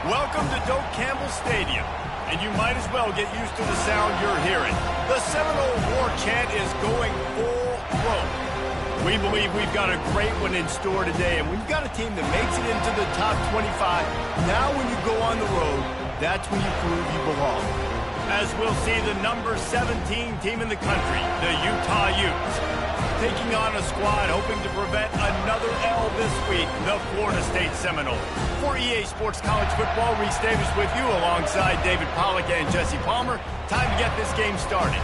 Welcome to Doak Campbell Stadium, and you might as well get used to the sound you're hearing. The Seminole War chant is going full throat. We believe we've got a great one in store today, and we've got a team that makes it into the top 25. Now when you go on the road, that's when you prove you belong. As we'll see the number 17 team in the country, the Utah Utes, taking on a squad hoping to prevent another L this week, the Florida State Seminoles. For EA Sports College Football, Reese Davis with you alongside David Pollack and Jesse Palmer. Time to get this game started.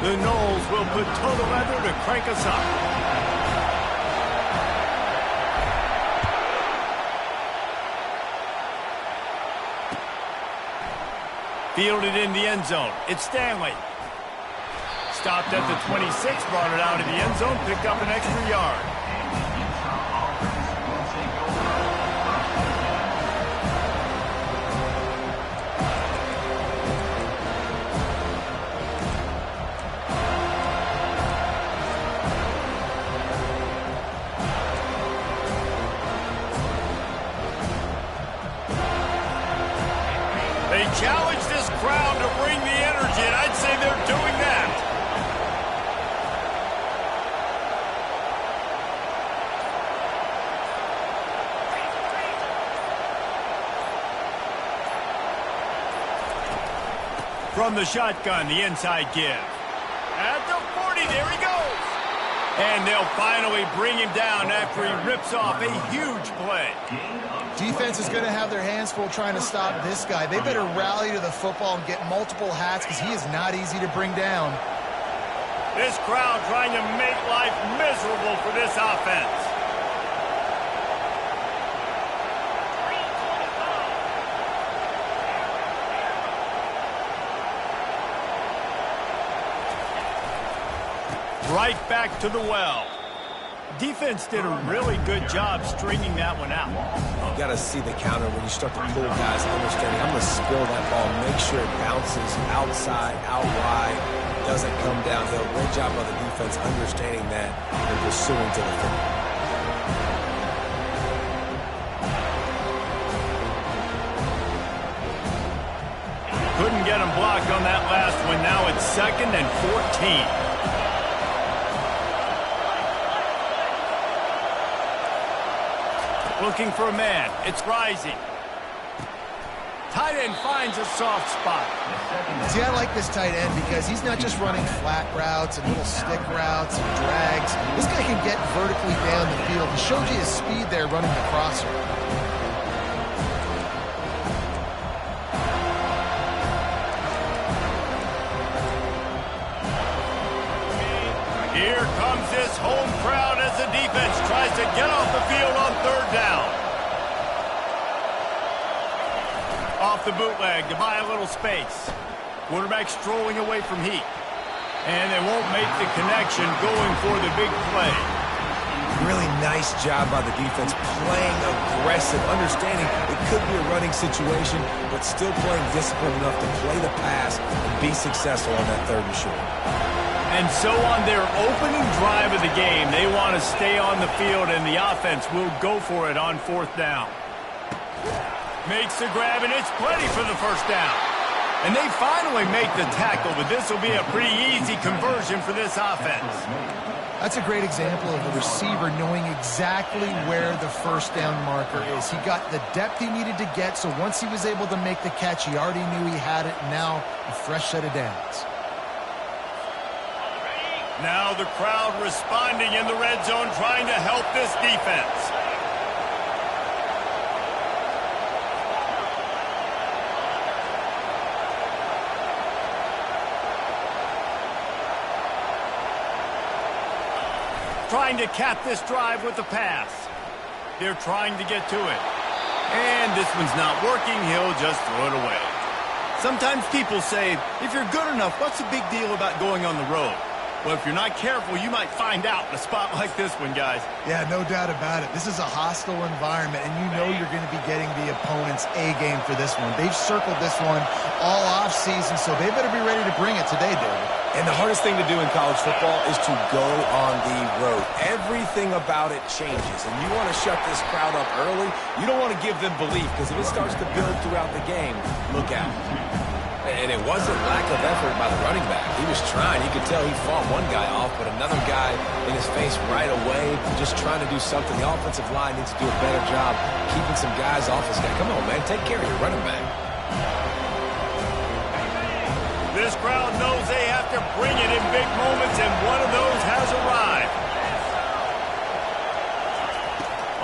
The Noles will put toe to leather to crank us up. Fielded in the end zone. It's Stanley. Stopped at the 26, brought it out of the end zone, picked up an extra yard. They challenge this crowd to bring the energy, and I'd say they're doing that. From the shotgun, the inside give. At the 40, there he goes. And they'll finally bring him down after he rips off a huge play. Defense is going to have their hands full trying to stop this guy. They better rally to the football and get multiple hats because he is not easy to bring down. This crowd trying to make life miserable for this offense. Right back to the well. Defense did a really good job stringing that one out. You got to see the counter when you start to pull guys, understanding I'm going to spill that ball, make sure it bounces outside, out wide, doesn't come downhill. Great job by the defense understanding that and pursuing to the football. Couldn't get him blocked on that last one. Now it's 2nd and 14. Looking for a man. It's Rising. Tight end finds a soft spot. See, I like this tight end because he's not just running flat routes and little stick routes and drags. This guy can get vertically down the field. He showed you his speed there running the crosser. Here comes this home crowd as the defense tries to get off the field on 3rd down. Off the bootleg to buy a little space. Quarterback strolling away from heat. And they won't make the connection going for the big play. Really nice job by the defense, playing aggressive, understanding it could be a running situation, but still playing disciplined enough to play the pass and be successful on that 3rd and short. And so on their opening drive of the game, they want to stay on the field, and the offense will go for it on 4th down. Makes the grab, and it's plenty for the 1st down. And they finally make the tackle, but this will be a pretty easy conversion for this offense. That's a great example of the receiver knowing exactly where the 1st down marker is. He got the depth he needed to get, so once he was able to make the catch, he already knew he had it. Now, a fresh set of downs. Now the crowd responding in the red zone, trying to help this defense. Trying to cap this drive with the pass. They're trying to get to it. And this one's not working. He'll just throw it away. Sometimes people say, if you're good enough, what's the big deal about going on the road? Well, if you're not careful, you might find out in a spot like this one, guys. Yeah, no doubt about it. This is a hostile environment, and you know you're going to be getting the opponent's A-game for this one. They've circled this one all offseason, so they better be ready to bring it today, David. And the hardest thing to do in college football is to go on the road. Everything about it changes, and you want to shut this crowd up early. You don't want to give them belief, because if it starts to build throughout the game, look out. And it wasn't lack of effort by the running back. He was trying. You could tell he fought one guy off, but another guy in his face right away, just trying to do something. The offensive line needs to do a better job keeping some guys off this guy. Come on, man. Take care of your running back. This crowd knows they have to bring it in big moments, and one of those has arrived.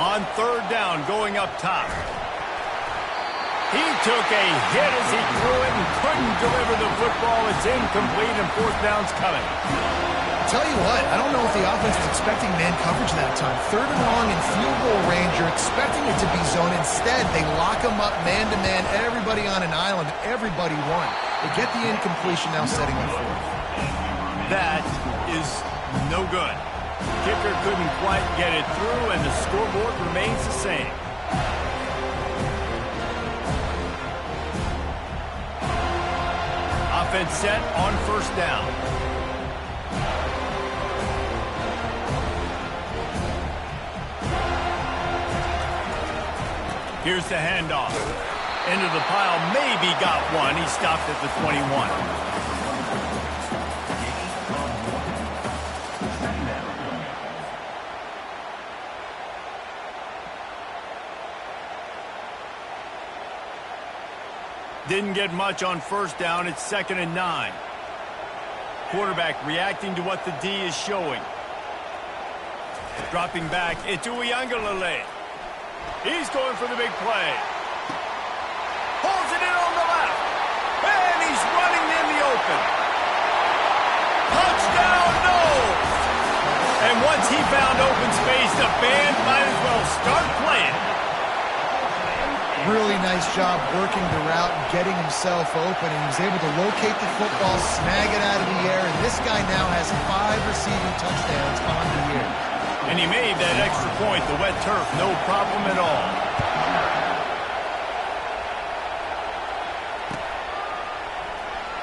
On third down, going up top. He took a hit as he threw it and couldn't deliver the football. It's incomplete, and fourth down's coming. Tell you what, I don't know if the offense was expecting man coverage that time. Third and long in field goal range, you're expecting it to be zone. Instead, they lock them up man-to-man, everybody on an island, everybody won. They get the incompletion now, setting up fourth. That is no good. Kicker couldn't quite get it through, and the scoreboard remains the same. Offense set on first down. Here's the handoff. Into the pile, maybe got one. He stopped at the 21. Didn't get much on first down. It's 2nd and 9. Quarterback reacting to what the D is showing. Dropping back into Uiagalelei. He's going for the big play. Pulls it in on the left. And he's running in the open. Touchdown, no! And once he found open space, the band might as well start playing. Really nice job working the route and getting himself open, and he was able to locate the football, snag it out of the air, and this guy now has 5 receiving touchdowns on the year. And he made that extra point, the wet turf, no problem at all.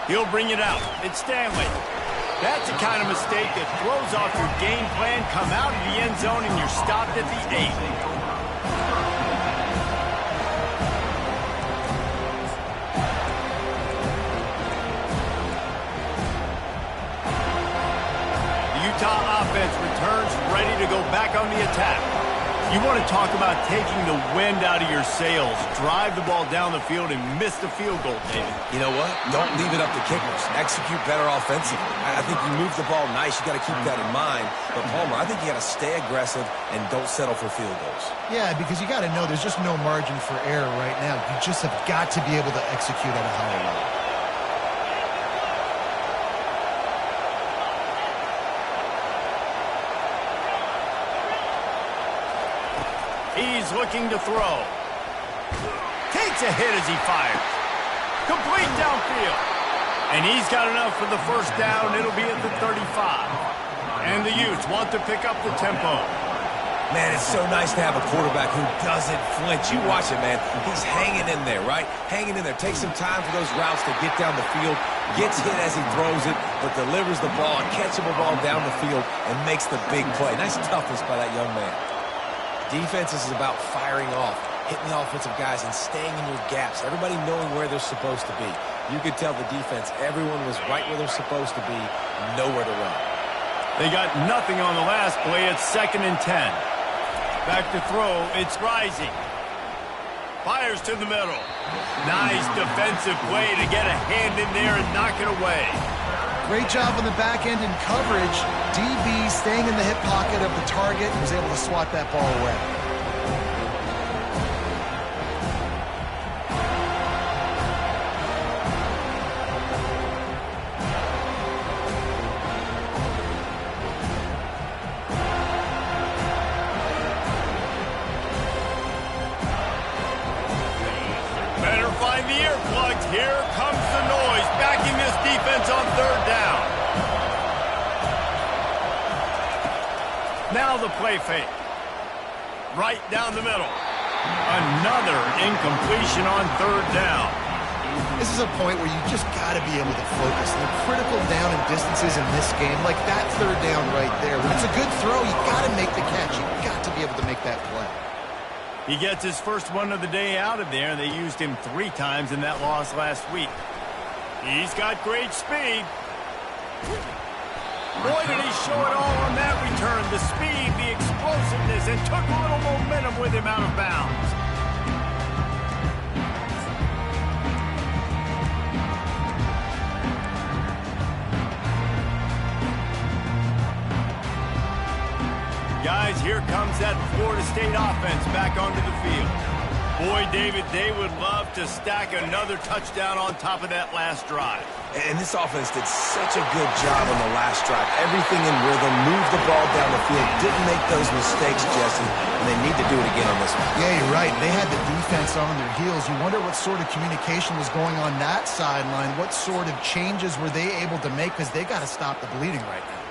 He'll bring it out. It's Stanley. That's the kind of mistake that throws off your game plan. Come out of the end zone and you're stopped at the 8. Utah offense returns ready to go back on the attack. You want to talk about taking the wind out of your sails. Drive the ball down the field and miss the field goal, David. You know what? Don't leave it up to kickers. Execute better offensively. I think you move the ball nice. You got to keep that in mind. But, Palmer, I think you got to stay aggressive and don't settle for field goals. Yeah, because you got to know there's just no margin for error right now. You just have got to be able to execute at a higher level. He's looking to throw. Takes a hit as he fires. Complete downfield. And he's got enough for the first down. It'll be at the 35. And the Utes want to pick up the tempo. Man, it's so nice to have a quarterback who doesn't flinch. You watch it, man. He's hanging in there, right? Hanging in there. Takes some time for those routes to get down the field. Gets hit as he throws it, but delivers the ball, a catchable ball down the field, and makes the big play. Nice toughness by that young man. Defense is about firing off, hitting the offensive guys, and staying in your gaps. Everybody knowing where they're supposed to be. You could tell the defense, everyone was right where they're supposed to be, nowhere to run. They got nothing on the last play. It's 2nd and 10. Back to throw. It's Rising. Fires to the middle. Nice defensive play to get a hand in there and knock it away. Great job on the back end in coverage. DB staying in the hip pocket of the target, was able to swat that ball away. Better find the earplugs. Here comes the noise, backing this defense on third down. Now the play fake. Right down the middle. Another incompletion on third down. This is a point where you just got to be able to focus. The critical down and distances in this game, like that third down right there. When it's a good throw, you got to make the catch. You got to be able to make that play. He gets his first one of the day out of there. They used him 3 times in that loss last week. He's got great speed. Boy, did he show it all on that return. The speed, the explosiveness, and took a little momentum with him out of bounds. Guys, here comes that Florida State offense back onto the field. Boy, David, they would love to stack another touchdown on top of that last drive. And this offense did such a good job on the last drive. Everything in rhythm, moved the ball down the field, didn't make those mistakes, Jesse, and they need to do it again on this one. Yeah, you're right. They had the defense on their heels. You wonder what sort of communication was going on that sideline. What sort of changes were they able to make, because they got to stop the bleeding right now.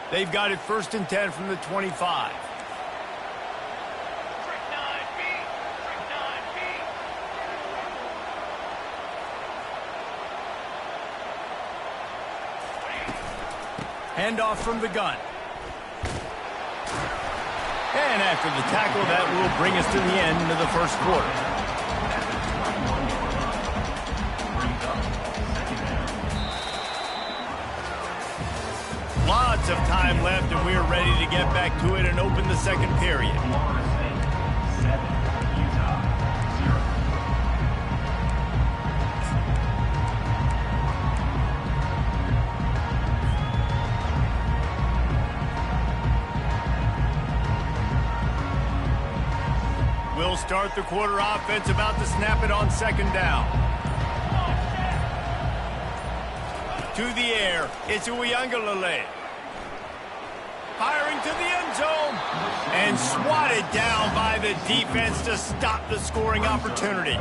They've got it 1st and 10 from the 25. Handoff from the gun. And after the tackle, that will bring us to the end of the first quarter. Lots of time left, and we're ready to get back to it and open the second period. We'll start the quarter offense, about to snap it on 2nd down. To the air, it's Uiagalelei. Firing to the end zone. And swatted down by the defense to stop the scoring opportunity.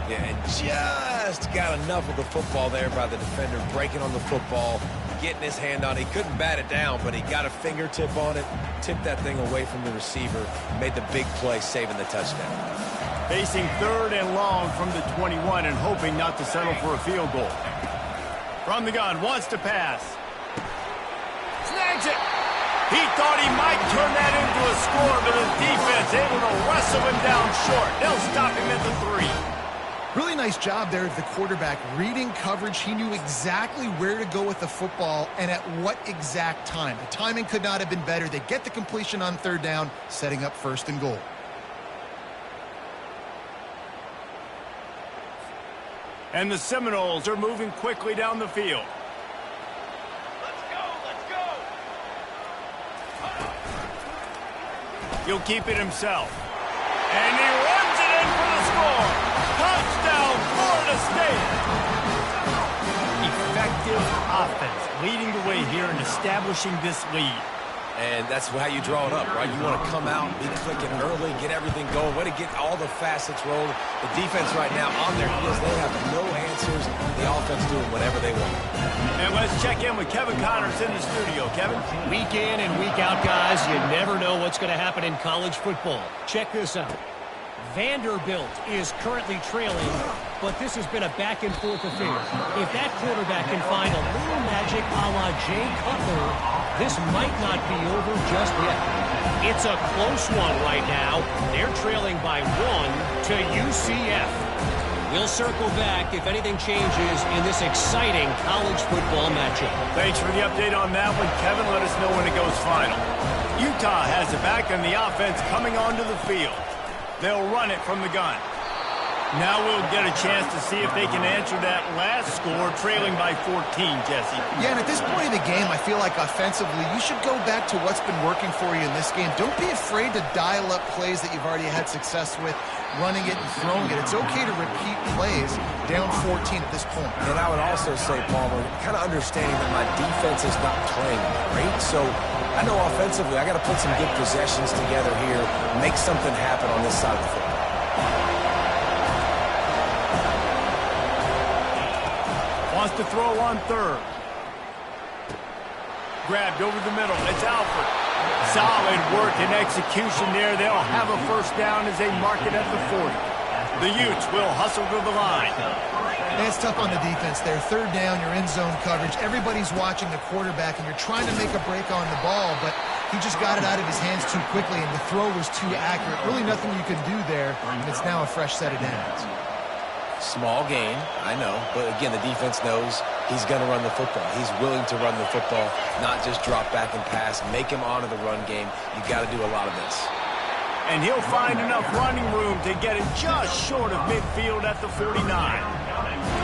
Yeah, and just got enough of the football there by the defender, breaking on the football, getting his hand on it. He couldn't bat it down, but he got a fingertip on it, tipped that thing away from the receiver, made the big play, saving the touchdown. Facing 3rd and long from the 21 and hoping not to settle for a field goal. From the gun, wants to pass. Snags it. He thought he might turn that into a score, but the defense able to wrestle him down short. They'll stop him at the 3. Really nice job there of the quarterback. Reading coverage, he knew exactly where to go with the football and at what exact time. The timing could not have been better. They get the completion on 3rd down, setting up 1st and goal. And the Seminoles are moving quickly down the field. Let's go, let's go. He'll keep it himself. And he runs it in for the score. Touchdown, Florida State. Effective offense, leading the way here and establishing this lead. And that's how you draw it up, right? You want to come out, be clicking early, get everything going, way to get all the facets rolled. The defense right now on their heels, they have no answers. The offense doing whatever they want. And let's check in with Kevin Connors in the studio. Kevin? Week in and week out, guys, you never know what's going to happen in college football. Check this out. Vanderbilt is currently trailing, but this has been a back-and-forth affair. If that quarterback can find a little magic a la Jay Cutler, this might not be over just yet. It's a close one right now. They're trailing by 1 to UCF. We'll circle back if anything changes in this exciting college football matchup. Thanks for the update on that one, Kevin. Let us know when it goes final. Utah has it back, and the offense coming onto the field. They'll run it from the gun. Now we'll get a chance to see if they can answer that last score, trailing by 14, Jesse. Yeah, and at this point in the game, I feel like offensively, you should go back to what's been working for you in this game. Don't be afraid to dial up plays that you've already had success with, running it and throwing it. It's okay to repeat plays down 14 at this point. And I would also say, Palmer, kind of understanding that my defense is not playing great, so I know offensively I got to put some good possessions together here, make something happen on this side of the football. Wants to throw on 3rd. Grabbed over the middle. It's Alford. Solid work and execution there. They'll have a first down as they mark it at the 40. The Utes will hustle to the line. And it's tough on the defense there. Third down, you're in zone coverage. Everybody's watching the quarterback, and you're trying to make a break on the ball, but he just got it out of his hands too quickly, and the throw was too accurate. Really nothing you can do there, and it's now a fresh set of downs. Small gain, I know, but again, the defense knows he's going to run the football. He's willing to run the football, not just drop back and pass, make him honor the run game. You got to do a lot of this. And he'll find enough running room to get it just short of midfield at the 49.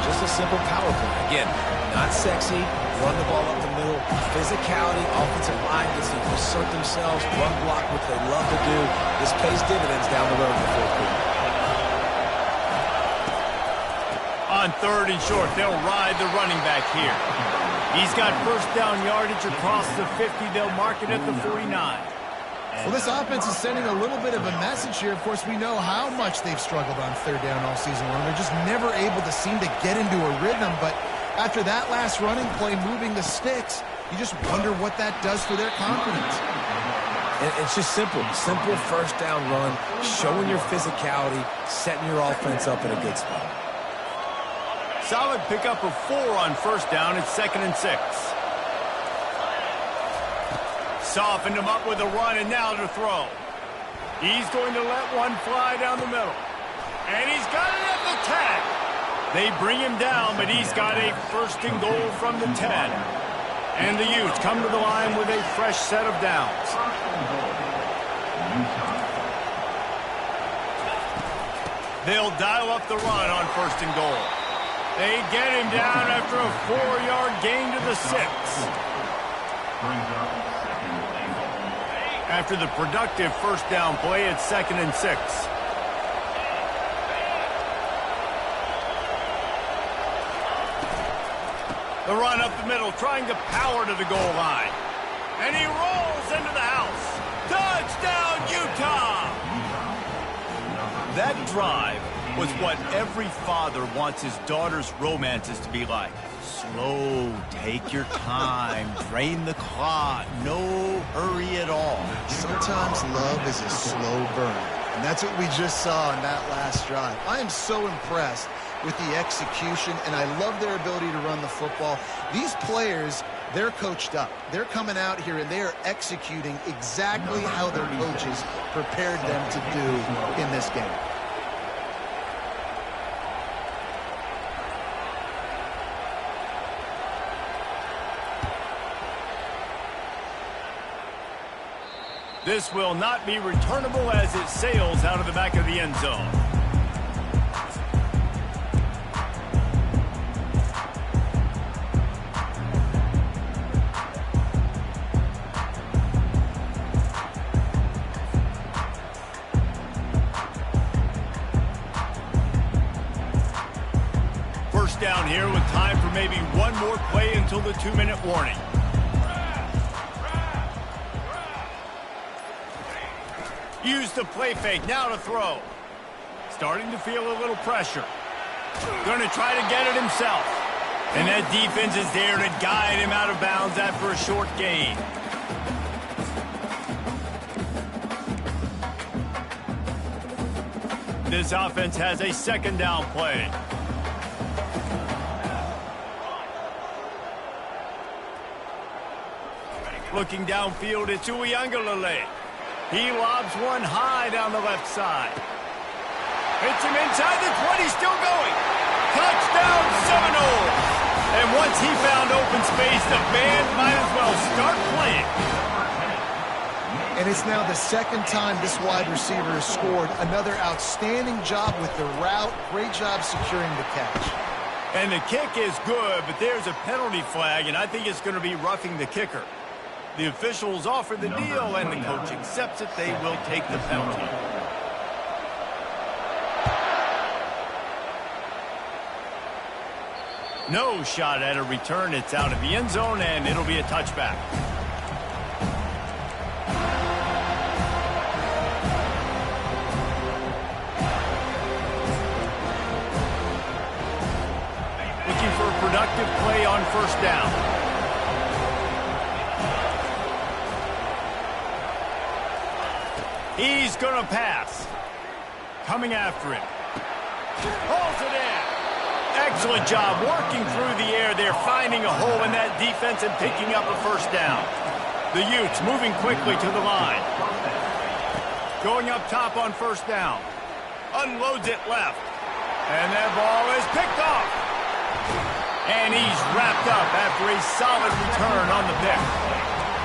Just a simple power play. Again, not sexy, run the ball up the middle, physicality, offensive line gets to assert themselves, run block, which they love to do. This pays dividends down the road in the fourth quarter. On 3rd and short, they'll ride the running back here. He's got first down yardage across the 50. They'll mark it at the 49. Well, this offense is sending a little bit of a message here. Of course, we know how much they've struggled on 3rd down all season long. They're just never able to seem to get into a rhythm. But after that last running play, moving the sticks, you just wonder what that does for their confidence. It's just simple. Simple first down run, showing your physicality, setting your offense up in a good spot. Solid pickup of 4 on first down. It's 2nd and 6. Softened him up with a run, and now to throw. He's going to let one fly down the middle. And he's got it at the 10. They bring him down, but he's got a 1st and goal from the 10. And the Utes come to the line with a fresh set of downs. They'll dial up the run on 1st and goal. They get him down after a 4-yard gain to the 6. After the productive first down play, it's 2nd and 6. The run up the middle, trying to power to the goal line. And he rolls into the house. Touchdown, Utah! That drive was what every father wants his daughter's romances to be like. Slow, take your time, drain the clock, no hurry at all. Sometimes love is a slow burn, and that's what we just saw in that last drive. I am so impressed with the execution, and I love their ability to run the football. These players, they're coached up. They're coming out here, and they are executing exactly how their coaches prepared them to do in this game. This will not be returnable as it sails out of the back of the end zone. First down here with time for maybe one more play until the 2-minute warning. Use the play fake, now to throw. Starting to feel a little pressure. Going to try to get it himself. And that defense is there to guide him out of bounds after a short gain. This offense has a 2nd down play. Looking downfield, it's Uiagalelei. He lobs one high down the left side. Hits him inside the 20, still going. Touchdown, Seminoles! And once he found open space, the band might as well start playing. And it's now the 2nd time this wide receiver has scored. Another outstanding job with the route. Great job securing the catch. And the kick is good, but there's a penalty flag, and I think it's going to be roughing the kicker. The officials offer the deal, and the coach accepts it. They will take the penalty. No shot at a return. It's out of the end zone, and it'll be a touchback. Looking for a productive play on first down. He's going to pass. Coming after him. Pulls it in. Excellent job working through the air there, finding a hole in that defense and picking up a first down. The Utes moving quickly to the line. Going up top on first down. Unloads it left. And that ball is picked off. And he's wrapped up after a solid return on the pick.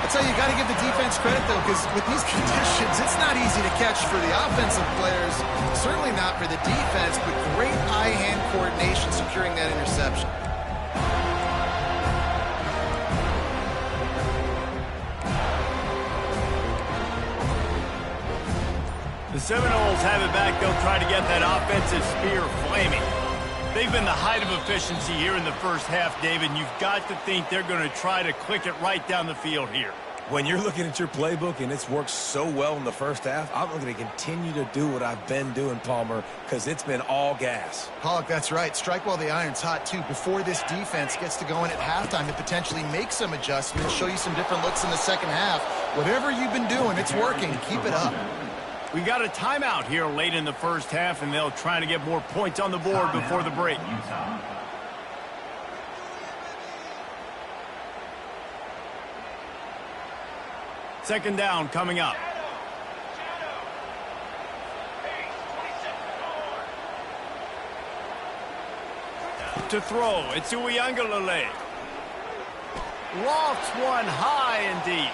That's how you got to give the defense credit, though, because with these conditions, it's not easy to catch for the offensive players. Certainly not for the defense, but great eye-hand coordination securing that interception. The Seminoles have it back. They'll try to get that offensive spear flaming. They've been the height of efficiency here in the first half, David, and you've got to think they're going to try to click it right down the field here. When you're looking at your playbook and it's worked so well in the first half, I'm going to continue to do what I've been doing, Palmer, because it's been all gas. Pollock, that's right. Strike while the iron's hot, too, before this defense gets to go in at halftime to potentially make some adjustments, show you some different looks in the second half. Whatever you've been doing, it's working. Keep it up. We got a timeout here late in the first half, and they'll try to get more points on the board before the break. Second down coming up. To throw, it's Uiagalelei. Lofts one high and deep.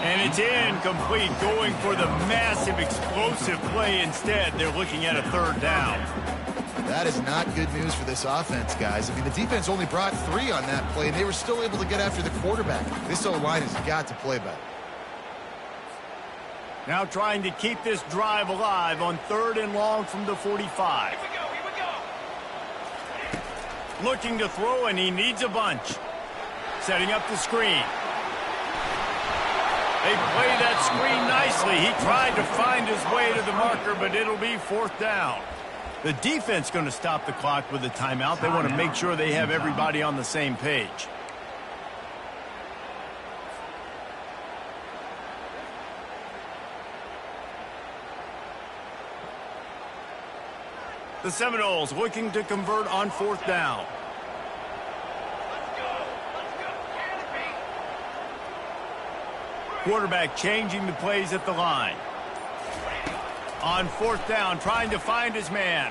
And it's incomplete, going for the massive explosive play instead. They're looking at a third down. That is not good news for this offense, guys. I mean, the defense only brought 3 on that play, and they were still able to get after the quarterback. This O-line has got to play better. Now trying to keep this drive alive on 3rd and long from the 45. Here we go. Looking to throw, and he needs a bunch. Setting up the screen. They play that screen nicely. He tried to find his way to the marker, but it'll be 4th down. The defense going to stop the clock with a timeout. They want to make sure they have everybody on the same page. The Seminoles looking to convert on 4th down. Quarterback changing the plays at the line. On 4th down, trying to find his man.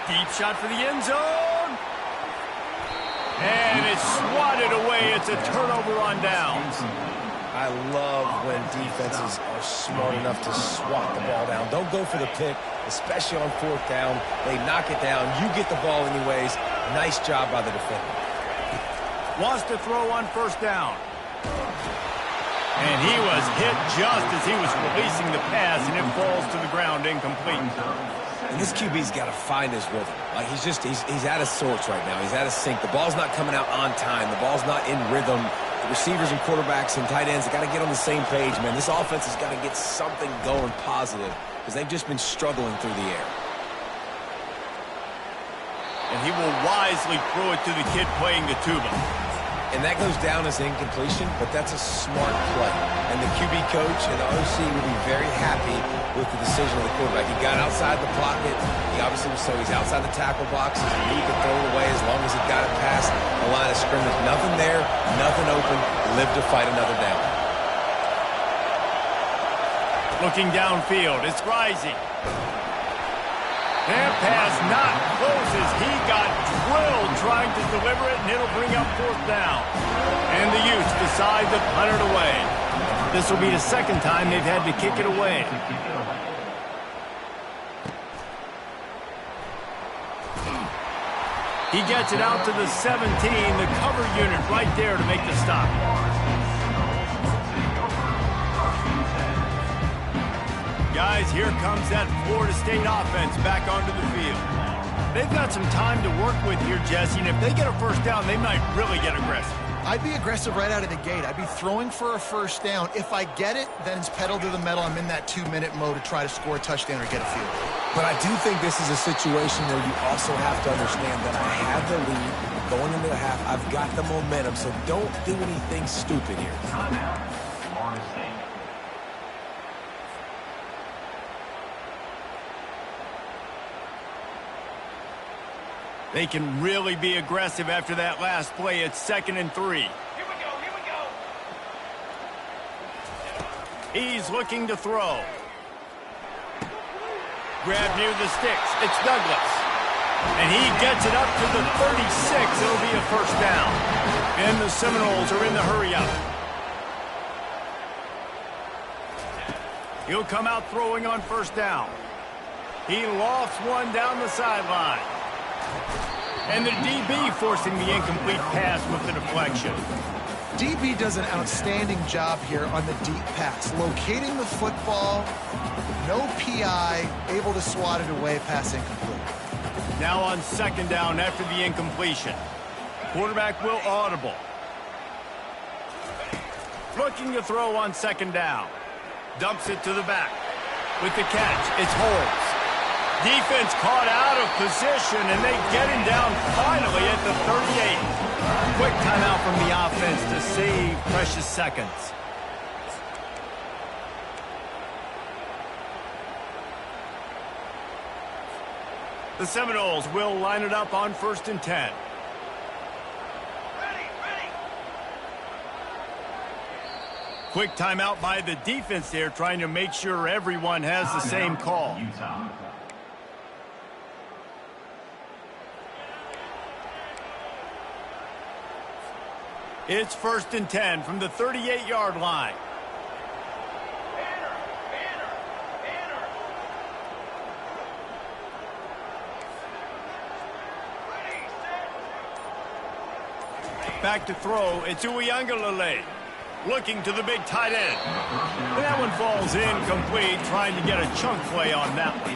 Deep shot for the end zone. And it's swatted away. It's a turnover on downs. I love when defenses are smart enough to swat the ball down. Don't go for the pick, especially on 4th down. They knock it down. You get the ball anyways. Nice job by the defender. Wants to throw on 1st down. And he was hit just as he was releasing the pass, and it falls to the ground incomplete. And this QB's got to find his rhythm. Like he's out of sorts right now. He's out of sync. The ball's not coming out on time. The ball's not in rhythm. The receivers and quarterbacks and tight ends, they got to get on the same page, man. This offense has got to get something going positive because they've just been struggling through the air. And he will wisely throw it to the kid playing the tuba. And that goes down as incompletion, but that's a smart play. And the QB coach and the OC will be very happy with the decision of the quarterback. He got outside the pocket. He obviously was so he's outside the tackle box. He could throw it away as long as he got it past the line of scrimmage. Nothing there, nothing open. Live to fight another down. Looking downfield, it's Rising. That pass not close as he got drilled trying to deliver it, and it'll bring up 4th down. And the Utes decide to punt it away. This will be the 2nd time they've had to kick it away. He gets it out to the 17, the cover unit right there to make the stop. Guys, here comes that Florida State offense back onto the field. They've got some time to work with here, Jesse, and if they get a 1st down, they might really get aggressive. I'd be aggressive right out of the gate. I'd be throwing for a 1st down. If I get it, then it's pedal to the metal. I'm in that 2-minute mode to try to score a touchdown or get a field goal. But I do think this is a situation where you also have to understand that I have the lead going into the half. I've got the momentum, so don't do anything stupid here. They can really be aggressive after that last play. It's 2nd and 3. Here we go, here we go. He's looking to throw. Grab near the sticks. It's Douglas. And he gets it up to the 36. It'll be a first down. And the Seminoles are in the hurry-up. He'll come out throwing on first down. He lofts one down the sideline. And the DB forcing the incomplete pass with the deflection. DB does an outstanding job here on the deep pass. Locating the football, no PI, able to swat it away, pass incomplete. Now on 2nd down after the incompletion. Quarterback will audible. Looking to throw on 2nd down. Dumps it to the back. With the catch, it's Holmes. Defense caught out of position, and they get him down finally at the 38. Quick timeout from the offense to save precious seconds. The Seminoles will line it up on 1st and 10. Ready, ready. Quick timeout by the defense there, trying to make sure everyone has the same call. It's 1st and 10 from the 38-yard line. Banner, banner, banner. Ready, set. Back to throw, it's Uiagalelei. Looking to the big tight end. And that one falls incomplete, trying to get a chunk play on that one.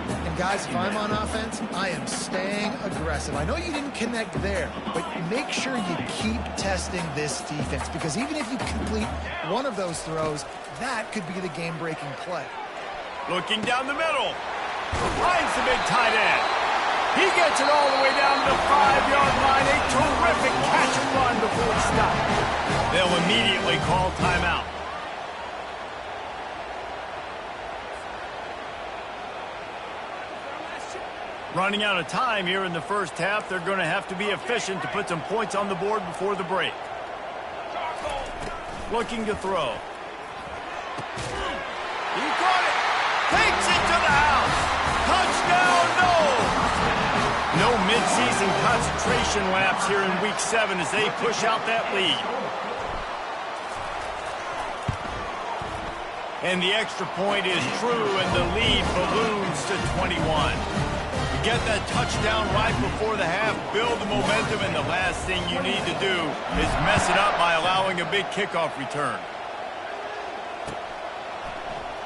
And guys, if I'm on offense, I am staying aggressive. I know you didn't connect there, but make sure you keep testing this defense, because even if you complete one of those throws, that could be the game-breaking play. Looking down the middle. Finds the big tight end. He gets it all the way down to the 5-yard line. A terrific catch and run before he stops. They'll immediately call timeout. Running out of time here in the first half. They're going to have to be efficient to put some points on the board before the break. Looking to throw. He caught it. Takes it to the house. Touchdown, no! No midseason concentration laps here in Week 7 as they push out that lead. And the extra point is true, and the lead balloons to 21. You get that touchdown right before the half, build the momentum, and the last thing you need to do is mess it up by allowing a big kickoff return.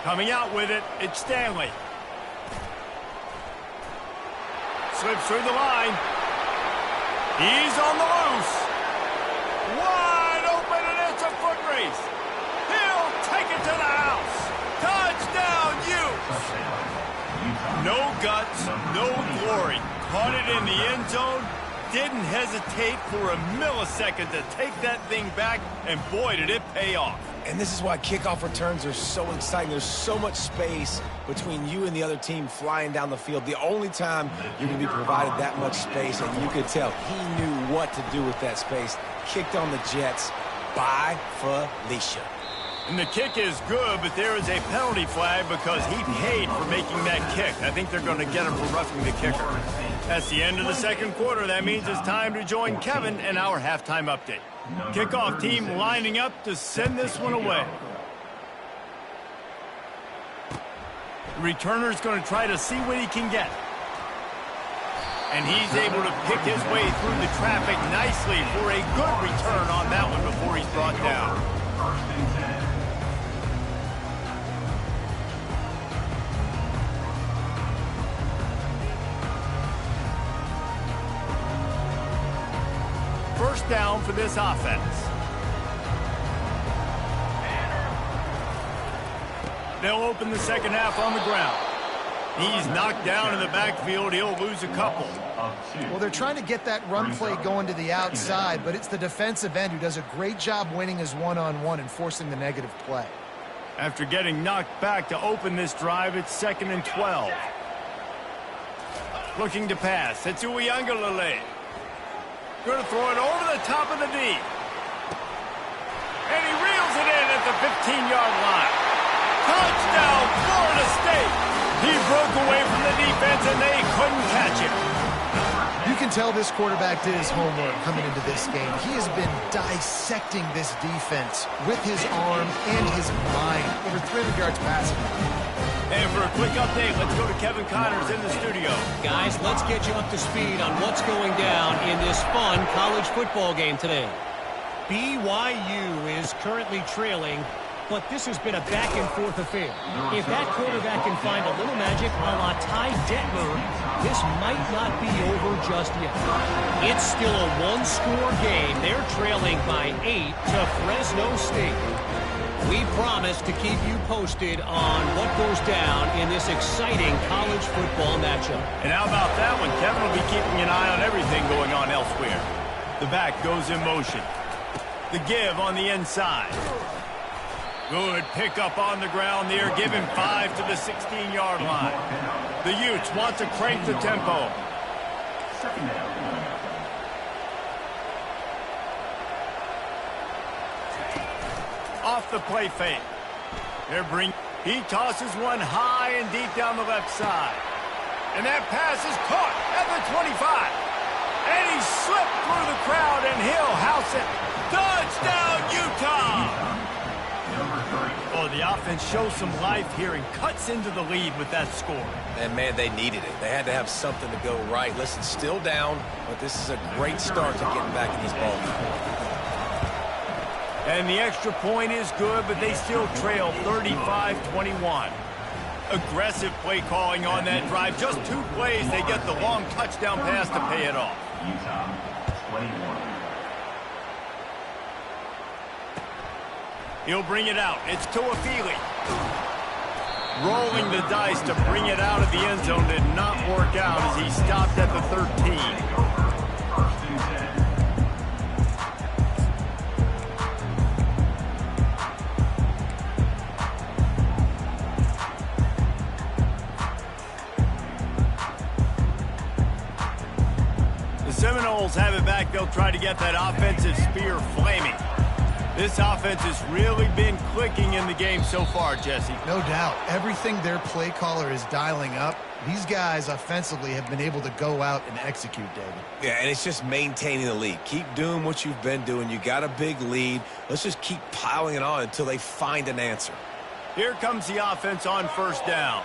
Coming out with it, it's Stanley. Slips through the line. He's on the loose. Wide open, and it's a foot race. He'll take it to the house. Touchdown, Utes. No guts, no glory. Caught it in the end zone. Didn't hesitate for a millisecond to take that thing back, and boy, did it pay off. And this is why kickoff returns are so exciting. There's so much space between you and the other team flying down the field. The only time you're going to be provided that much space, and you could tell he knew what to do with that space. Kicked on the Jets by Felicia. And the kick is good, but there is a penalty flag because he paid for making that kick. I think they're going to get him for roughing the kicker. That's the end of the second quarter. That means it's time to join Kevin and our halftime update. Kickoff team lining up to send this one away. The returner's going to try to see what he can get. And he's able to pick his way through the traffic nicely for a good return on that one before he's brought down. First down for this offense. They'll open the second half on the ground. He's knocked down in the backfield. He'll lose a couple. Well, they're trying to get that run play going to the outside, but it's the defensive end who does a great job winning his one-on-one and forcing the negative play. After getting knocked back to open this drive, it's 2nd and 12. Looking to pass. It's Uiagalelei. Going to throw it over the top of the D. And he reels it in at the 15-yard line. Touchdown, Florida State. He broke away from the defense, and they couldn't catch him. You can tell this quarterback did his homework coming into this game. He has been dissecting this defense with his arm and his mind. Over 300 yards passing. And for a quick update, let's go to Kevin Connors in the studio. Guys, let's get you up to speed on what's going down in this fun college football game today. BYU is currently trailing, but this has been a back-and-forth affair. If that quarterback can find a little magic a la Ty Detmer, this might not be over just yet. It's still a one-score game. They're trailing by 8 to Fresno State. We promise to keep you posted on what goes down in this exciting college football matchup. And how about that one? Kevin will be keeping an eye on everything going on elsewhere. The back goes in motion. The give on the inside. Good pickup on the ground there. Give him 5 to the 16-yard line. The Utes want to crank the tempo. Second down. Off the play fake. He tosses one high and deep down the left side. And that pass is caught at the 25. And he slipped through the crowd, and he'll house it. Touchdown, Utah! Oh, the offense shows some life here and cuts into the lead with that score. And, man, they needed it. They had to have something to go right. Listen, still down, but this is a great start to getting back in this ball game. And the extra point is good, but they still trail 35-21. Aggressive play calling on that drive. Just 2 plays, they get the long touchdown pass to pay it off. Utah, 21. He'll bring it out. It's Toafili. Rolling the dice to bring it out of the end zone did not work out as he stopped at the 13. Seminoles have it back. They'll try to get that offensive spear flaming. This offense has really been clicking in the game so far, Jesse. No doubt. Everything their play caller is dialing up, these guys offensively have been able to go out and execute, David. Yeah, and it's just maintaining the lead. Keep doing what you've been doing. You got a big lead. Let's just keep piling it on until they find an answer. Here comes the offense on first down.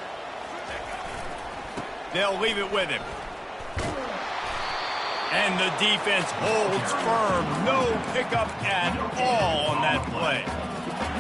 They'll leave it with him. And the defense holds firm. No pickup at all on that play.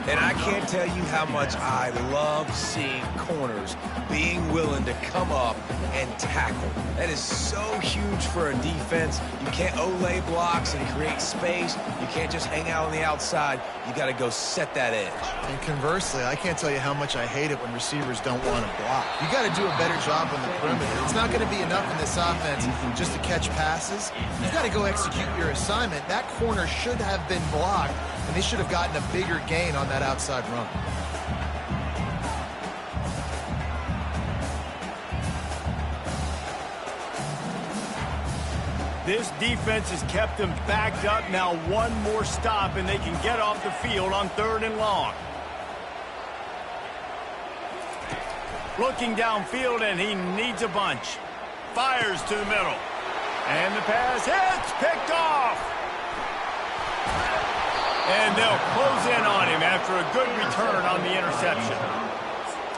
And I can't tell you how much I love seeing corners being willing to come up and tackle. That is so huge for a defense. You can't olay blocks and create space. You can't just hang out on the outside. You got to go set that edge. And conversely, I can't tell you how much I hate it when receivers don't want to block. You got to do a better job on the perimeter. It's not going to be enough in this offense just to catch passes. You've got to go execute your assignment. That corner should have been blocked, and they should have gotten a bigger gain on that outside run. This defense has kept them backed up. Now one more stop, and they can get off the field on 3rd and long. Looking downfield, and he needs a bunch. Fires to the middle. And the pass hits, picked off. And they'll close in on him after a good return on the interception.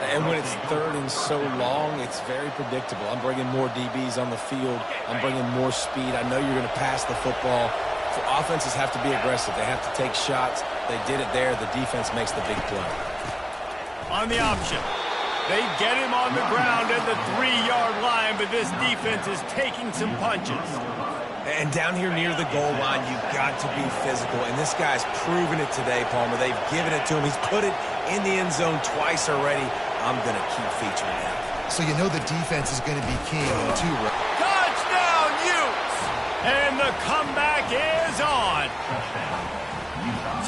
And when it's 3rd and so long, it's very predictable. I'm bringing more DBs on the field. I'm bringing more speed. I know you're going to pass the football. So offenses have to be aggressive. They have to take shots. They did it there. The defense makes the big play. On the option. They get him on the ground at the 3-yard line, but this defense is taking some punches. And down here near the goal line, you've got to be physical. And this guy's proven it today, Palmer. They've given it to him. He's put it in the end zone twice already. I'm going to keep featuring that. So you know the defense is going to be key too, right? Touchdown, Utes! And the comeback is on.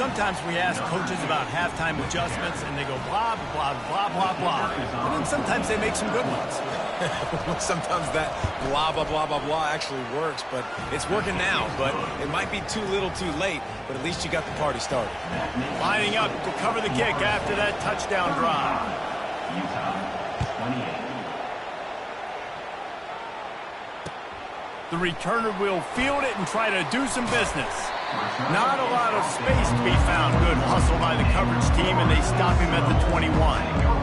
sometimes we ask coaches about halftime adjustments, and they go blah, blah, blah, blah, blah. And then sometimes they make some good ones. Sometimes that blah, blah, blah, blah, blah actually works, but it's working now. But it might be too little too late, but at least you got the party started. Lining up to cover the kick after that touchdown drive. Utah, 28. The returner will field it and try to do some business. Not a lot of space to be found. Good hustle by the coverage team, and they stop him at the 21.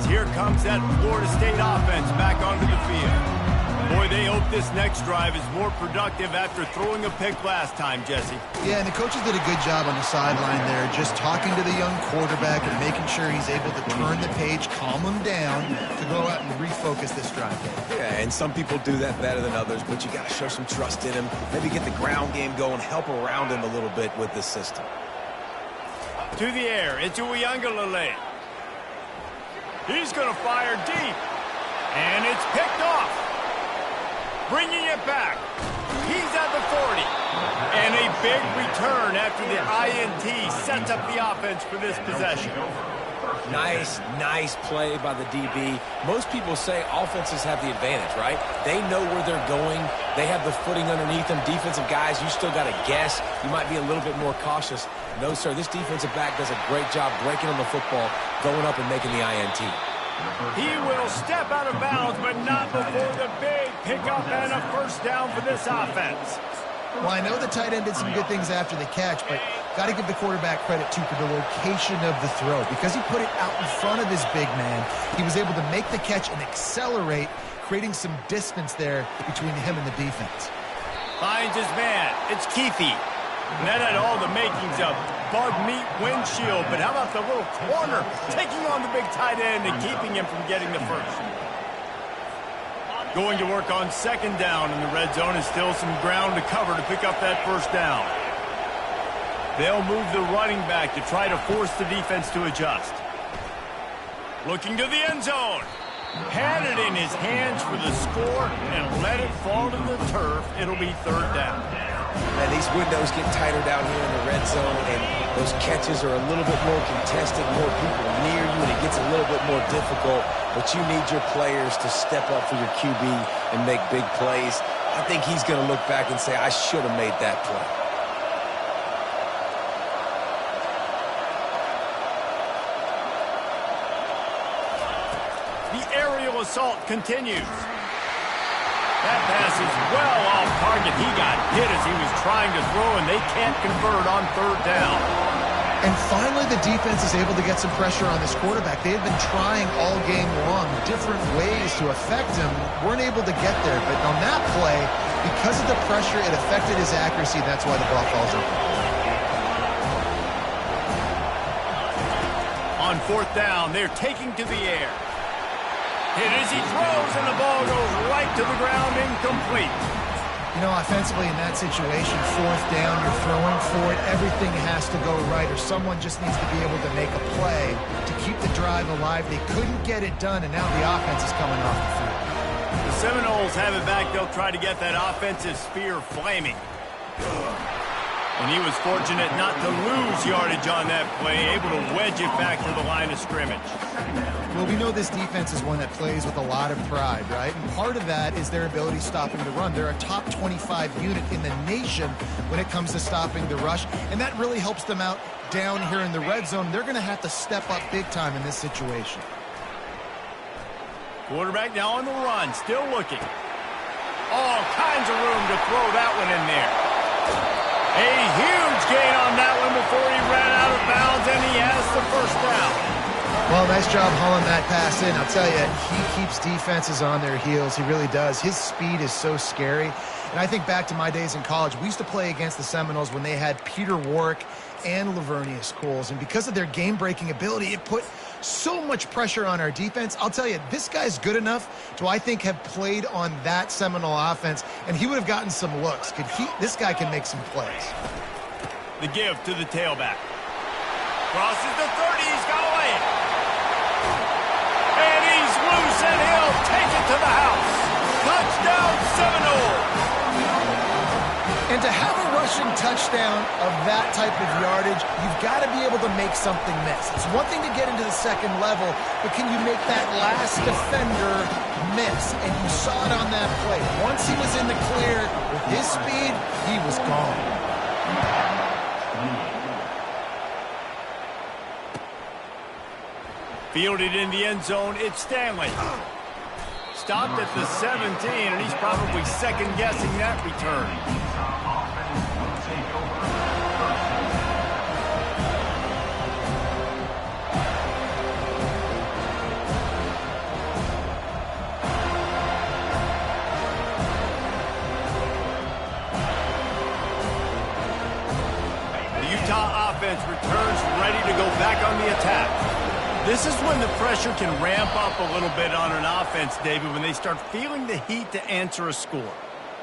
Here comes that Florida State offense back onto the field. Boy, they hope this next drive is more productive after throwing a pick last time, Jesse. Yeah, and the coaches did a good job on the sideline there, just talking to the young quarterback and making sure he's able to turn the page, calm him down to go out and refocus this drive. Yeah, and some people do that better than others, but you got to show some trust in him. Maybe get the ground game going, help around him a little bit with this system. To the air, into Uiagalelei. He's going to fire deep. And it's picked off. Bringing it back. He's at the 40. And a big return after the INT sets up the offense for this possession. Nice play by the DB. Most people say offenses have the advantage, right? They know where they're going. They have the footing underneath them. Defensive guys, you still got to guess. You might be a little bit more cautious. No, sir, this defensive back does a great job breaking on the football, going up and making the INT. He will step out of bounds, but not before the big pickup and a first down for this offense. Well, I know the tight end did some good things after the catch, but got to give the quarterback credit, too, for the location of the throw. Because he put it out in front of his big man, he was able to make the catch and accelerate, creating some distance there between him and the defense. Finds his man. It's Keefe. And that had all the makings of bug meat windshield, but how about the little corner taking on the big tight end and keeping him from getting the first? Going to work on second down in the red zone, and still some ground to cover to pick up that first down. They'll move the running back to try to force the defense to adjust. Looking to the end zone. Had it in his hands for the score and let it fall to the turf. It'll be third down. And these windows get tighter down here in the red zone, and those catches are a little bit more contested, more people near you, and it gets a little bit more difficult. But you need your players to step up for your QB and make big plays. I think he's going to look back and say, I should have made that play. The aerial assault continues. That pass is well off target. He got hit as he was trying to throw, and they can't convert on third down. And finally, the defense is able to get some pressure on this quarterback. They've been trying all game long different ways to affect him. Weren't able to get there, but on that play, because of the pressure, it affected his accuracy. That's why the ball falls open. On fourth down, they're taking to the air. Hit as he throws, and the ball goes right to the ground, incomplete. You know, offensively in that situation, fourth down, you're throwing for it, everything has to go right, or someone just needs to be able to make a play to keep the drive alive. They couldn't get it done, and now the offense is coming off the field. The Seminoles have it back. They'll try to get that offensive spear flaming. And he was fortunate not to lose yardage on that play, able to wedge it back to the line of scrimmage. Well, we know this defense is one that plays with a lot of pride, right? And part of that is their ability stopping the run. They're a top 25 unit in the nation when it comes to stopping the rush, and that really helps them out down here in the red zone. They're going to have to step up big time in this situation. Quarterback now on the run, still looking. All kinds of room to throw that one in there. A huge gain on that one before he ran out of bounds, and he has the first down. Well, nice job hauling that pass in. I'll tell you, he keeps defenses on their heels. He really does. His speed is so scary. And I think back to my days in college, we used to play against the Seminoles when they had Peter Warrick and Lavernius Coles. And because of their game-breaking ability, it put So much pressure on our defense. I'll tell you, this guy's good enough to, I think, have played on that Seminole offense, and he would have gotten some looks. This guy can make some plays. The give to the tailback. Crosses the 30. He's got away. And he's loose, and he'll take it to the house. Touchdown, Seminole. And to have a rushing touchdown of that type of yardage, you've got to be able to make something miss. It's one thing to get into the second level, but can you make that last defender miss? And you saw it on that play. Once he was in the clear with his speed, he was gone. Fielded in the end zone, it's Stanley. Stopped at the 17, and he's probably second-guessing that return. The Utah offense returns ready to go back on the attack. This is when the pressure can ramp up a little bit on an offense, David, when they start feeling the heat to answer a score.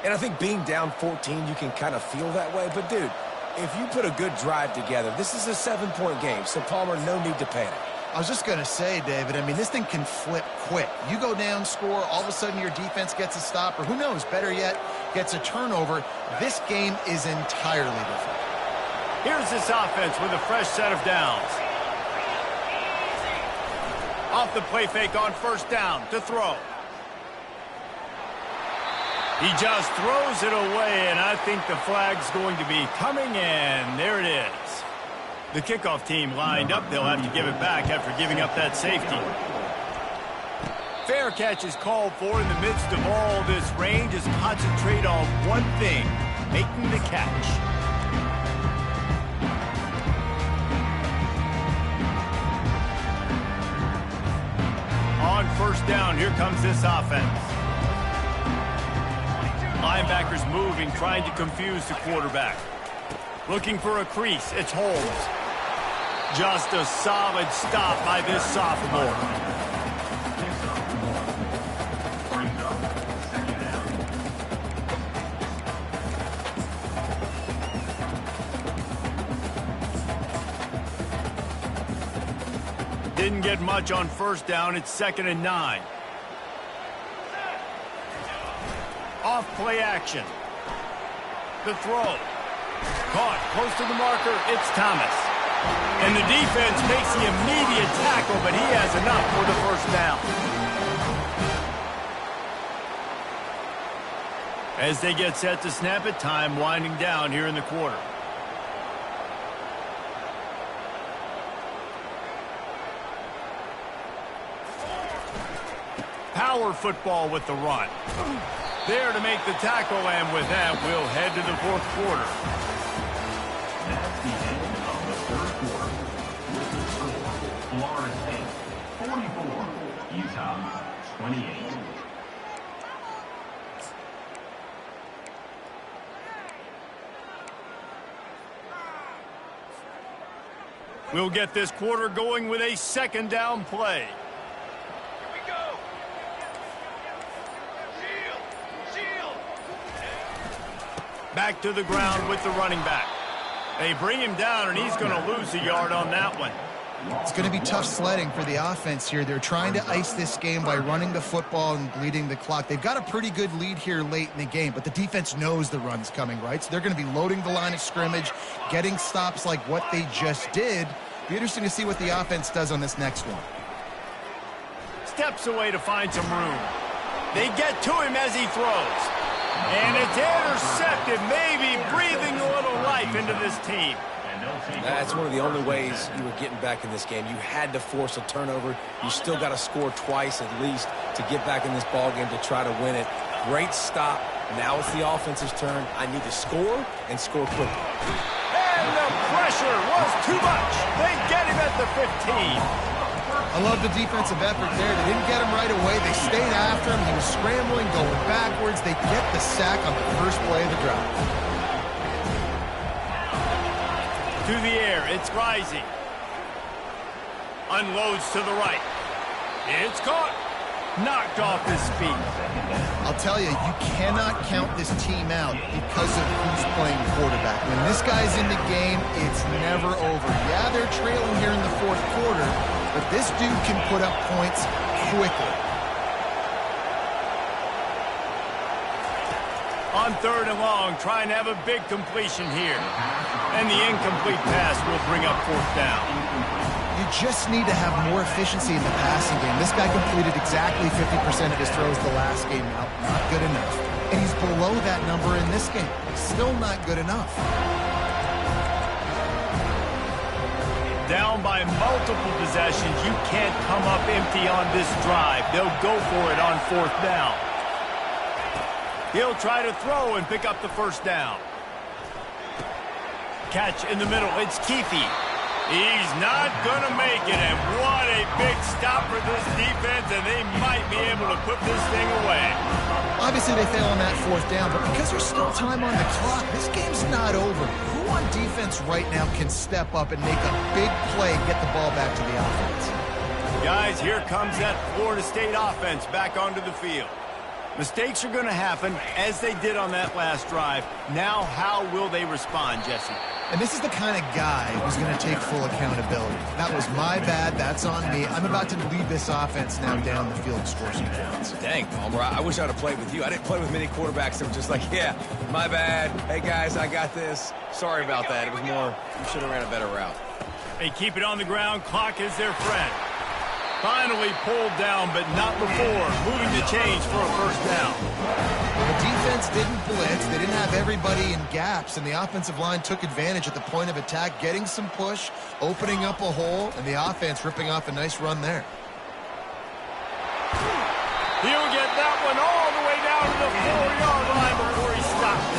And I think being down 14, you can kind of feel that way. But, dude, if you put a good drive together, this is a 7-point game, so Palmer, no need to panic. I was just going to say, David, I mean, this thing can flip quick. You go down, score, all of a sudden your defense gets a stop, or who knows, better yet, gets a turnover. This game is entirely different. Here's this offense with a fresh set of downs. Off the play fake on first down to throw. He just throws it away, and I think the flag's going to be coming in. There it is. The kickoff team lined up. They'll have to give it back after giving up that safety. Fair catch is called for in the midst of all this rain. Just concentrate on one thing, making the catch. On first down, here comes this offense. Linebackers moving, trying to confuse the quarterback. Looking for a crease, it's Holmes. Just a solid stop by this sophomore. Didn't get much on first down. It's 2nd and 9. Off play action. The throw. Caught close to the marker. It's Thomas. And the defense makes the immediate tackle, but he has enough for the first down. As they get set to snap it, time winding down here in the quarter. Power football with the run. There to make the tackle, and with that, we'll head to the fourth quarter. That's the end of the third quarter. With the score, Florida State 44, Utah 28. We'll get this quarter going with a second down play. Back to the ground with the running back. They bring him down, and he's going to lose a yard on that one. It's going to be tough sledding for the offense here. They're trying to ice this game by running the football and bleeding the clock. They've got a pretty good lead here late in the game, but the defense knows the run's coming, right? So they're going to be loading the line of scrimmage, getting stops like what they just did. Be interesting to see what the offense does on this next one. Steps away to find some room. They get to him as he throws. And it's intercepted, maybe breathing a little life into this team. That's one of the only ways you were getting back in this game. You had to force a turnover. You still got to score twice at least to get back in this ball game to try to win it. Great stop. Now it's the offense's turn. I need to score and score quickly. And the pressure was too much. They get him at the 15. I love the defensive effort there. They didn't get him right away. They stayed after him. He was scrambling, going backwards. They get the sack on the first play of the drive. To the air, it's Rising. Unloads to the right. It's caught. Knocked off his feet. I'll tell you, you cannot count this team out because of who's playing quarterback. When this guy's in the game, it's never over. Yeah, they're trailing here in the fourth quarter, but this dude can put up points quickly. On 3rd and long, trying to have a big completion here. And the incomplete pass will bring up 4th down. You just need to have more efficiency in the passing game. This guy completed exactly 50% of his throws the last game out. Not good enough. And he's below that number in this game. Still not good enough. Down by multiple possessions, you can't come up empty on this drive. They'll go for it on 4th down. He'll try to throw and pick up the 1st down. Catch in the middle. It's Keefe. He's not going to make it, and what a big stop for this defense, and they might be able to put this thing away. Obviously, they fail on that 4th down, but because there's still time on the clock, this game's not over. Who on defense right now can step up and make a big play and get the ball back to the offense? Guys, here comes that Florida State offense back onto the field. Mistakes are going to happen, as they did on that last drive. Now, how will they respond, Jesse? And this is the kind of guy who's going to take full accountability. That was my bad. That's on me. I'm about to lead this offense now down the field and score some points. Dang, Palmer, I wish I'd have played with you. I didn't play with many quarterbacks that were just like, yeah, my bad. Hey, guys, I got this. Sorry about that. It was more, you should have ran a better route. They keep it on the ground. Clock is their friend. Finally pulled down, but not before. Moving the chains for a 1st down. The defense didn't blitz. They didn't have everybody in gaps, and the offensive line took advantage at the point of attack, getting some push, opening up a hole, and the offense ripping off a nice run there. He'll get that one all the way down to the 4-yard line before he stops.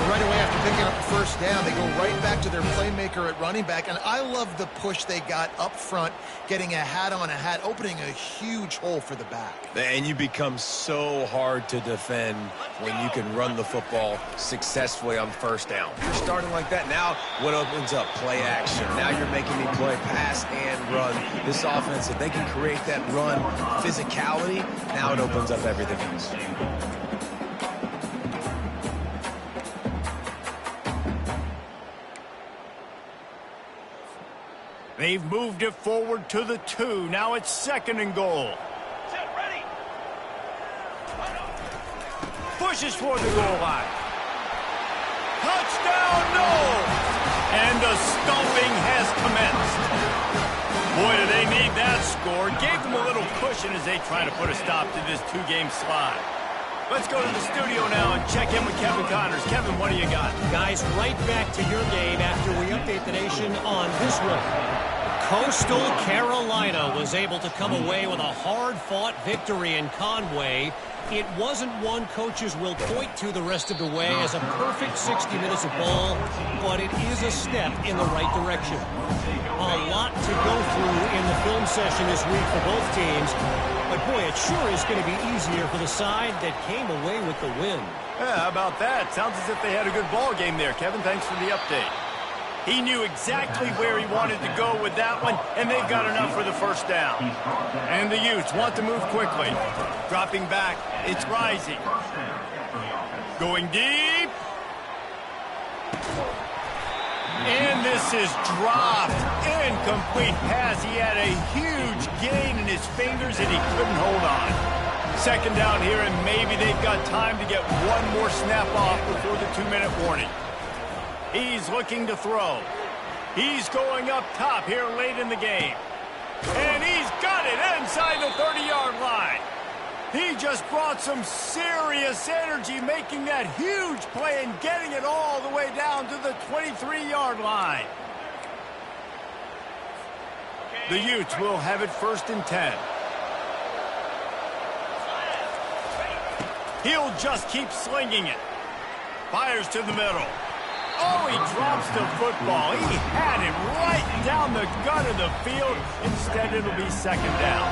Right away after picking up the 1st down, they go right back to their playmaker at running back, and I love the push they got up front, getting a hat on a hat, opening a huge hole for the back. And you become so hard to defend when you can run the football successfully on 1st down. You're starting like that. Now what opens up? Play action. Now you're making me play pass and run. This offense, if they can create that run physicality, now it opens up everything else. They've moved it forward to the 2. Now it's 2nd and goal. Pushes for the goal line. Touchdown, no! And the stomping has commenced. Boy, do they need that score. Gave them a little cushion as they try to put a stop to this 2-game slide. Let's go to the studio now and check in with Kevin Connors. Kevin, what do you got? Guys, right back to your game after we update the nation on this one. Coastal Carolina was able to come away with a hard-fought victory in Conway. It wasn't one coaches will point to the rest of the way as a perfect 60 minutes of ball, but it is a step in the right direction. A lot to go through in the film session this week for both teams, but boy, it sure is going to be easier for the side that came away with the win. Yeah, how about that? Sounds as if they had a good ball game there. Kevin, thanks for the update. He knew exactly where he wanted to go with that one, and they've got enough for the 1st down. And the Utes want to move quickly. Dropping back, it's Rising. Going deep. And this is dropped. Incomplete pass. He had a huge gain in his fingers, and he couldn't hold on. 2nd down here, and maybe they've got time to get one more snap off before the 2-minute warning. He's looking to throw. He's going up top here late in the game. And he's got it inside the 30-yard line. He just brought some serious energy, making that huge play and getting it all the way down to the 23-yard line. The Utes will have it 1st and 10. He'll just keep slinging it. Fires to the middle. Oh, he drops the football. He had it right down the gut of the field. Instead, it'll be 2nd down.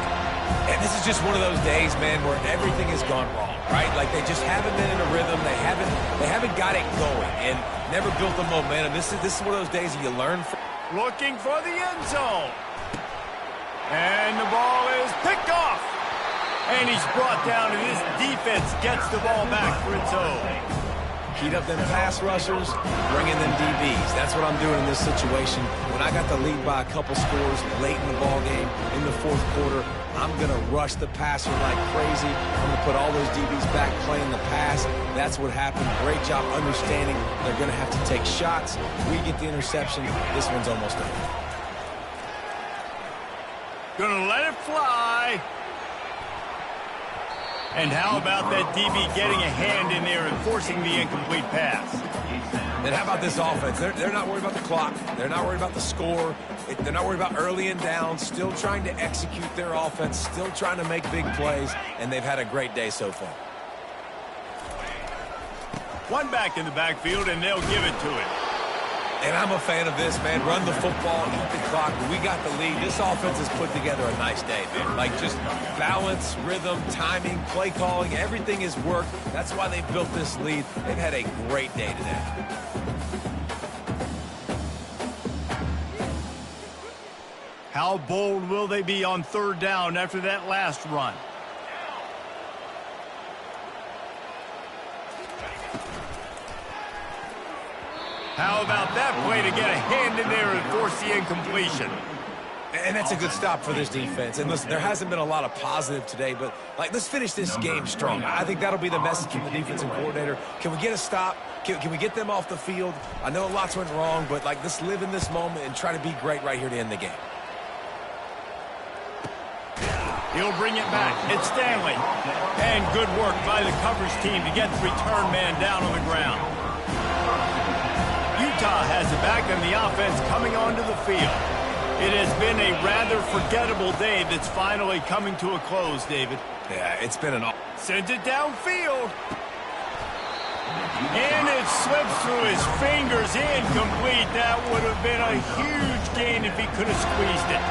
And this is just one of those days, man, where everything has gone wrong, right? Like they just haven't been in a rhythm. They haven't got it going and never built the momentum. This is one of those days that you learn from. Looking for the end zone. And the ball is picked off. And he's brought down, and his defense gets the ball back for its own. Heat up them pass rushers, bring in them DBs. That's what I'm doing in this situation. When I got the lead by a couple scores late in the ball game, in the fourth quarter, I'm going to rush the passer like crazy. I'm going to put all those DBs back playing the pass. That's what happened. Great job understanding they're going to have to take shots. We get the interception. This one's almost over. Gonna let it fly. And how about that DB getting a hand in there and forcing the incomplete pass? And how about this offense? They're not worried about the clock. They're not worried about the score. They're not worried about early and down. Still trying to execute their offense. Still trying to make big plays. And they've had a great day so far. One back in the backfield, and they'll give it to it. And I'm a fan of this, man. Run the football, eat the clock. We got the lead. This offense has put together a nice day, man. Like, just balance, rhythm, timing, play calling, everything has worked. That's why they built this lead. They've had a great day today. How bold will they be on third down after that last run? How about that play to get a hand in there and force the incompletion? And that's a good stop for this defense. And listen, there hasn't been a lot of positive today, but, like, let's finish this game strong. I think that'll be the message from the defensive coordinator. Can we get a stop? Can we get them off the field? I know lots went wrong, but, like, let's live in this moment and try to be great right here to end the game. He'll bring it back. It's Stanley. And good work by the coverage team to get the return man down on the ground. Utah has it back, and the offense coming onto the field. It has been a rather forgettable day that's finally coming to a close, David. Yeah, it's been an... Sends it downfield. And it slips through his fingers, incomplete. That would have been a huge gain if he could have squeezed it.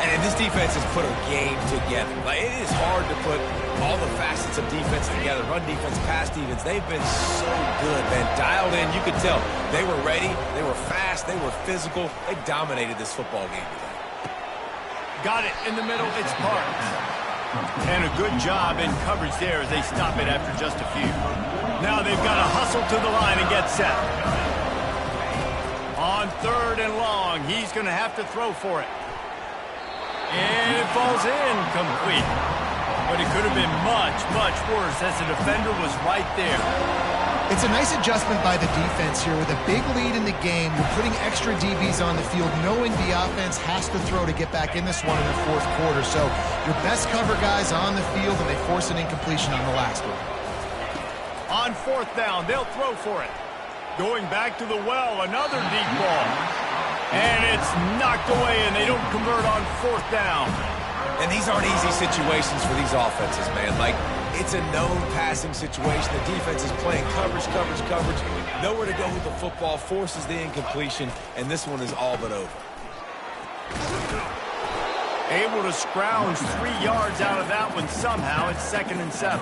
And this defense has put a game together. Like, it is hard to put all the facets of defense together. Run defense, pass defense. They've been so good, man. Dialed in. You could tell they were ready. They were fast. They were physical. They dominated this football game today. Got it in the middle. It's Parks. And a good job in coverage there as they stop it after just a few. Now they've got to hustle to the line and get set. On third and long, he's going to have to throw for it. And it falls incomplete. But it could have been much, much worse as the defender was right there. It's a nice adjustment by the defense here. With a big lead in the game, you're putting extra DBs on the field, knowing the offense has to throw to get back in this one in the fourth quarter. So your best cover guys on the field, and they force an incompletion on the last one. On fourth down, they'll throw for it. Going back to the well, another deep ball. And it's knocked away, and they don't convert on fourth down. And these aren't easy situations for these offenses, man. Like, it's a known passing situation. The defense is playing coverage. Nowhere to go with the football, forces the incompletion, and this one is all but over. Able to scrounge 3 yards out of that one somehow. It's 2nd and 7.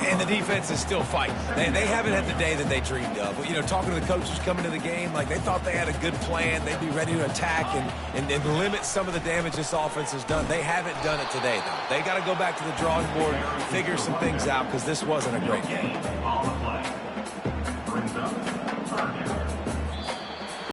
And the defense is still fighting. They haven't had the day that they dreamed of. You know, talking to the coaches coming to the game, like, they thought they had a good plan. They'd be ready to attack and limit some of the damage this offense has done. They haven't done it today, though. They got to go back to the drawing board, figure some things out, because this wasn't a great game.